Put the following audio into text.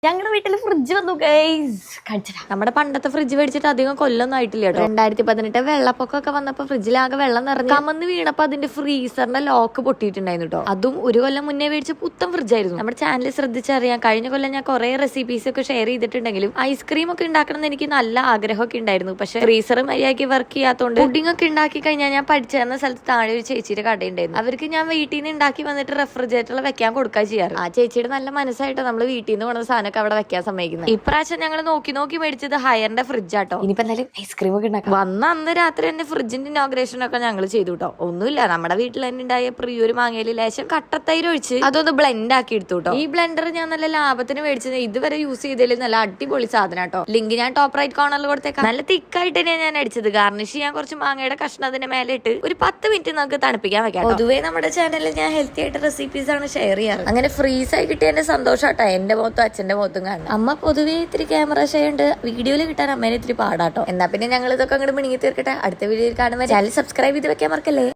ഞങ്ങളുടെ വീട്ടിൽ ഫ്രിഡ്ജ് വന്നു ഗൈസ്. കാണിച്ചിട്ടാ നമ്മുടെ പണ്ടത്തെ ഫ്രിഡ്ജ് മേടിച്ചിട്ട് അധികം കൊല്ലൊന്നും ആയിട്ടില്ല കേട്ടോ. 2018 വെള്ളപ്പൊക്കമൊക്കെ വന്നപ്പോ ഫ്രിഡ്ജിലാകെ വെള്ളം നിറഞ്ഞു കമന്ന് വീണപ്പോ അതിന്റെ ഫ്രീസറിന്റെ ലോക്ക് പൊട്ടിയിട്ടുണ്ടായിരുന്നു കേട്ടോ. അതും ഒരു കൊല്ലം മുന്നേ മേടിച്ച പുത്തൻ ഫ്രിഡ്ജായിരുന്നു. നമ്മുടെ ചാനൽ ശ്രദ്ധിച്ചറിയാം, കഴിഞ്ഞ കൊല്ലം ഞാൻ കുറെ റെസിപ്പീസ് ഒക്കെ ഷെയർ ചെയ്തിട്ടുണ്ടെങ്കിലും ഐസ്ക്രീം ഒക്കെ ഉണ്ടാക്കണം എന്ന് എനിക്ക് നല്ല ആഗ്രഹമൊക്കെ ഉണ്ടായിരുന്നു. പക്ഷെ ഫ്രീസർ മര്യാദയ്ക്ക് വർക്ക് ചെയ്യാത്തതുകൊണ്ട് പുഡിംഗ് ഒക്കെ ഉണ്ടാക്കി കഴിഞ്ഞാൽ ഞാൻ പഠിച്ചിരുന്ന സ്ഥലത്ത് താഴെ ഒരു ചേച്ചിയുടെ കടയുണ്ടായിരുന്നു. അവർക്ക് ഞാൻ വീട്ടിൽ നിന്ന് ഉണ്ടാക്കി വന്നിട്ട് റെഫ്രിജറേറ്ററിൽ വെക്കാൻ കൊടുക്കാൻ ചെയ്യാറ്. ആ ചേച്ചിയുടെ നല്ല മനസ്സായിട്ട് നമ്മൾ വീട്ടിൽ നിന്ന് കൊണ്ടുവന്ന സാധനം അവിടെ വെക്കാൻ സമ്മതിക്കുന്നത്. ഇപ്രാവശ്യം ഞങ്ങൾ നോക്കി മേടിച്ചത് ഹയറിന്റെ ഫ്രിഡ്ജാട്ടോ. ഇനിയിപ്പോ എന്തായാലും ഐസ്ക്രീം ഒക്കെ ഉണ്ടാക്കാം. വന്ന അന്ന് രാത്രി തന്നെ ഫ്രിഡ്ജിന്റെ ഇനോഗ്രേഷൻ ഒക്കെ ഞങ്ങൾ ചെയ്തു കേട്ടോ. ഒന്നുമില്ല, നമ്മുടെ വീട്ടിൽ തന്നെ ഉണ്ടായ പ്രിയൊരു മാങ്ങയില് ലേശം കട്ടത്തൈര് ഒഴിച്ച് അതൊന്ന് ബ്ലെൻഡ് ആക്കി എടുത്തു കേട്ടോ. ഈ ബ്ലെൻഡർ ഞാൻ നല്ല ലാഭത്തിന് മേടിച്ചത്, ഇതുവരെ യൂസ് ചെയ്തതിൽ നല്ല അടിപൊളി സാധനം കേട്ടോ. ലിങ്ക് ഞാൻ ടോപ്പ് റൈറ്റ് കോർണറിൽ കൊടുത്തേക്കാം. നല്ല തിക്കായിട്ട് തന്നെയാണ് ഞാൻ അടിച്ചത്. ഗാർണിഷ് ചെയ്യാൻ കുറച്ച് മാങ്ങയുടെ കഷ്ണം അതിന്റെ മേലെ ഇട്ട് ഒരു 10 മിനിറ്റ് നമുക്ക് തണുപ്പിക്കാൻ വെക്കാം. പൊതുവേ നമ്മുടെ ചാനലിൽ ഞാൻ ഹെൽത്തി ആയിട്ട് റെസിപ്പീസ് ആണ് ഷെയർ ചെയ്യാറ്. അങ്ങനെ ഫ്രീസ് ആയി കിട്ടിയതിന്റെ സന്തോഷം കേട്ടോ എന്റെ മുഖത്തും അച്ഛന്റെ മുഖത്തും കാണും. അമ്മ പൊതുവേ ഇത്തിരി ക്യാമറ ഷെയുണ്ട്, വീഡിയോയിൽ കിട്ടാൻ അമ്മേനെ ഇത്തിരി പാടാട്ടോ. എന്നാ പിന്നെ ഞങ്ങൾ ഇതൊക്കെ അങ്ങോട്ട് മിണിങ്ങി തീർക്കട്ടെ. അടുത്ത വീഡിയോയിൽ കാണുമ്പോൾ ചാനൽ സബ്സ്ക്രൈബ് ചെയ്ത് വെക്കാൻ മറക്കല്ലേ.